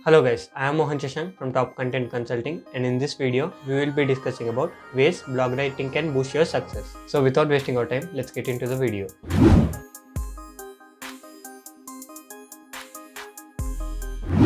Hello guys, I am Mohan Cheshan from Top Content Consulting, and in this video we will be discussing about ways blog writing can boost your success. So without wasting our time, let's get into the video.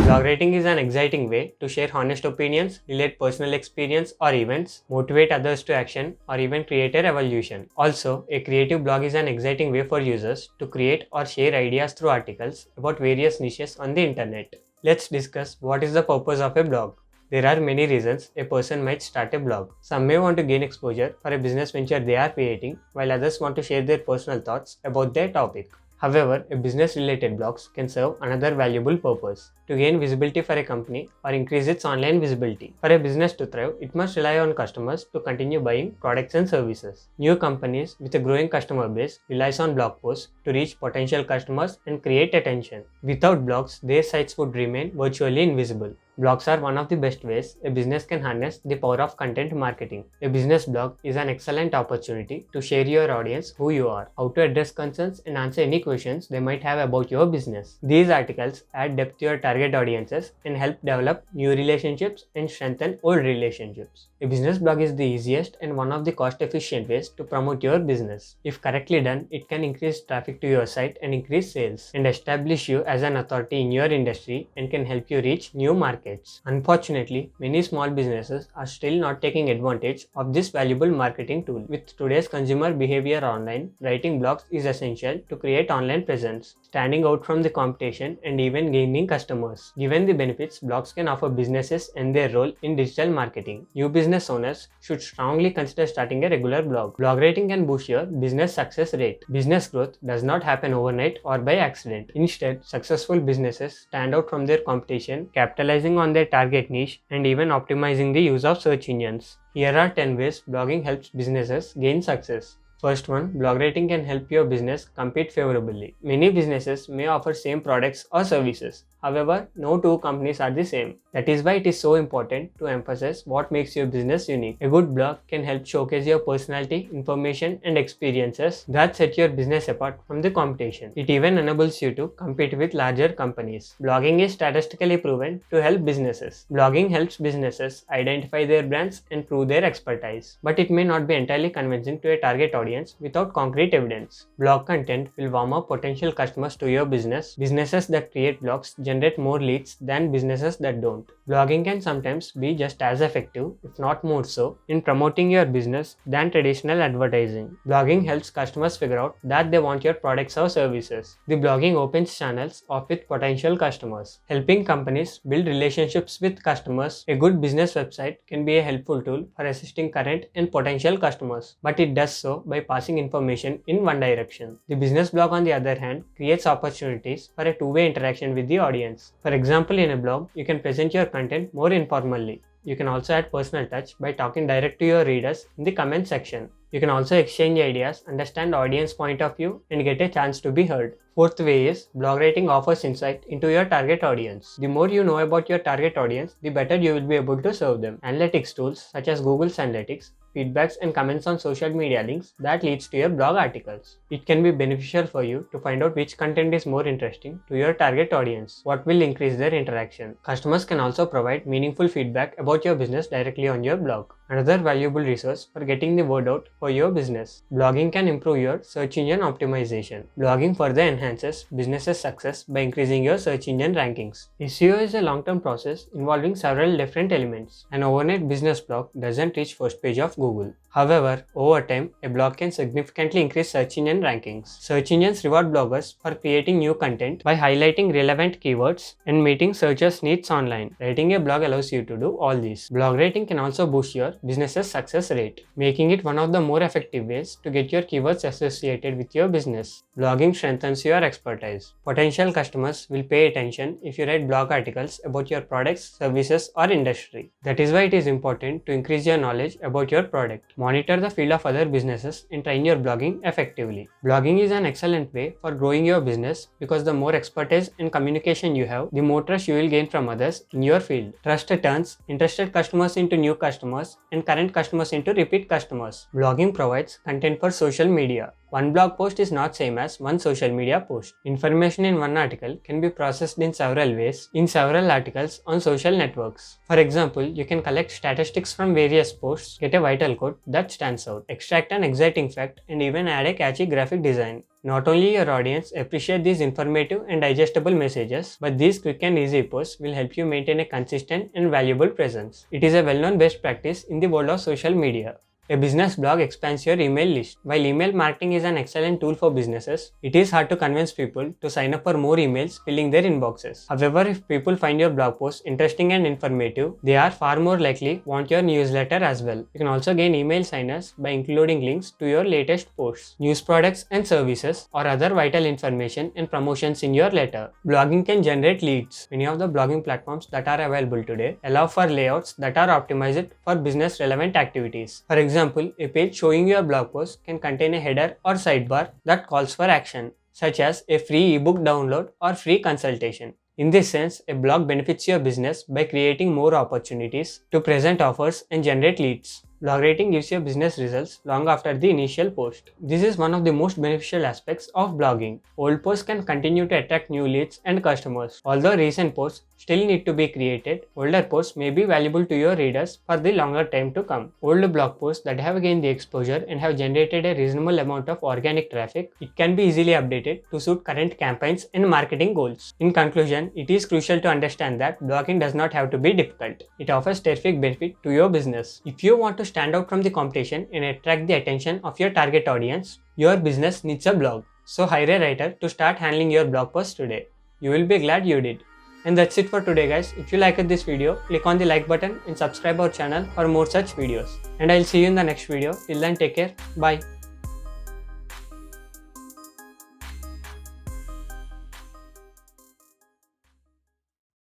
Blog writing is an exciting way to share honest opinions, relate personal experience or events, motivate others to action, or even create a revolution. Also, a creative blog is an exciting way for users to create or share ideas through articles about various niches on the internet. Let's discuss what is the purpose of a blog. There are many reasons a person might start a blog. Some may want to gain exposure for a business venture they are creating, while others want to share their personal thoughts about their topic. However, a business-related blogs can serve another valuable purpose: to gain visibility for a company or increase its online visibility. For a business to thrive, it must rely on customers to continue buying products and services. New companies with a growing customer base relies on blog posts to reach potential customers and create attention. Without blogs, their sites would remain virtually invisible. Blogs are one of the best ways a business can harness the power of content marketing. A business blog is an excellent opportunity to share your audience who you are, how to address concerns, and answer any questions they might have about your business. These articles add depth to your target audiences and help develop new relationships and strengthen old relationships. A business blog is the easiest and one of the cost-efficient ways to promote your business. If correctly done, it can increase traffic to your site and increase sales, and establish you as an authority in your industry and can help you reach new markets. Unfortunately, many small businesses are still not taking advantage of this valuable marketing tool. With today's consumer behavior online, writing blogs is essential to create online presence, standing out from the competition, and even gaining customers. Given the benefits blogs can offer businesses and their role in digital marketing, new business owners should strongly consider starting a regular blog. Blog writing can boost your business success rate. Business growth does not happen overnight or by accident. Instead, successful businesses stand out from their competition, capitalizing on their target niche and even optimizing the use of search engines. Here are 10 ways blogging helps businesses gain success. First one, blog writing can help your business compete favorably. Many businesses may offer same products or services. However, no two companies are the same. That is why it is so important to emphasize what makes your business unique. A good blog can help showcase your personality, information, and experiences that set your business apart from the competition. It even enables you to compete with larger companies. Blogging is statistically proven to help businesses. Blogging helps businesses identify their brands and prove their expertise, but it may not be entirely convincing to a target audience without concrete evidence. Blog content will warm up potential customers to your business. Businesses that create blogs generate more leads than businesses that don't. Blogging can sometimes be just as effective, if not more so, in promoting your business than traditional advertising. Blogging helps customers figure out that they want your products or services. The blogging opens channels off with potential customers, helping companies build relationships with customers. A good business website can be a helpful tool for assisting current and potential customers, but it does so by passing information in one direction. The business blog, on the other hand, creates opportunities for a two-way interaction with the audience. For example, in a blog, you can present your content more informally. You can also add personal touch by talking direct to your readers in the comment section. You can also exchange ideas, understand audience point of view, and get a chance to be heard. Fourth way is blog writing offers insight into your target audience. The more you know about your target audience, the better you will be able to serve them. Analytics tools such as Google's Analytics, feedbacks, and comments on social media links that leads to your blog articles. It can be beneficial for you to find out which content is more interesting to your target audience, what will increase their interaction. Customers can also provide meaningful feedback about your business directly on your blog. Another valuable resource for getting the word out for your business. Blogging can improve your search engine optimization. Blogging further enhances business success by increasing your search engine rankings. SEO is a long-term process involving several different elements. An overnight business blog doesn't reach first page of Google. However, over time, a blog can significantly increase search engine rankings. Search engines reward bloggers for creating new content by highlighting relevant keywords and meeting searchers' needs online. Writing a blog allows you to do all this. Blog writing can also boost your business's success rate, making it one of the more effective ways to get your keywords associated with your business. Blogging strengthens your expertise. Potential customers will pay attention if you write blog articles about your products, services, or industry. That is why it is important to increase your knowledge about your product. Monitor the field of other businesses and train your blogging effectively. Blogging is an excellent way for growing your business because the more expertise and communication you have, the more trust you will gain from others in your field. Trust turns interested customers into new customers and current customers into repeat customers. Blogging provides content for social media. One blog post is not same as one social media post. Information in one article can be processed in several ways in several articles on social networks. For example, you can collect statistics from various posts, get a vital quote that stands out, extract an exciting fact, and even add a catchy graphic design. Not only your audience appreciate these informative and digestible messages, but these quick and easy posts will help you maintain a consistent and valuable presence. It is a well-known best practice in the world of social media. A business blog expands your email list. While email marketing is an excellent tool for businesses, it is hard to convince people to sign up for more emails filling their inboxes. However, if people find your blog post interesting and informative, they are far more likely want your newsletter as well. You can also gain email signers by including links to your latest posts, news products and services, or other vital information and promotions in your letter. Blogging can generate leads. Many of the blogging platforms that are available today allow for layouts that are optimized for business relevant activities. For example, a page showing your blog post can contain a header or sidebar that calls for action, such as a free ebook download or free consultation. In this sense, a blog benefits your business by creating more opportunities to present offers and generate leads. Blog writing gives you business results long after the initial post. This is one of the most beneficial aspects of blogging. Old posts can continue to attract new leads and customers. Although recent posts still need to be created, older posts may be valuable to your readers for the longer time to come. Old blog posts that have gained the exposure and have generated a reasonable amount of organic traffic, it can be easily updated to suit current campaigns and marketing goals. In conclusion, it is crucial to understand that blogging does not have to be difficult. It offers terrific benefit to your business. If you want to stand out from the competition and attract the attention of your target audience, your business needs a blog. So hire a writer to start handling your blog posts today. You will be glad you did. And that's it for today guys. If you liked this video, click on the like button and subscribe our channel for more such videos. And I'll see you in the next video. Till then, take care. Bye.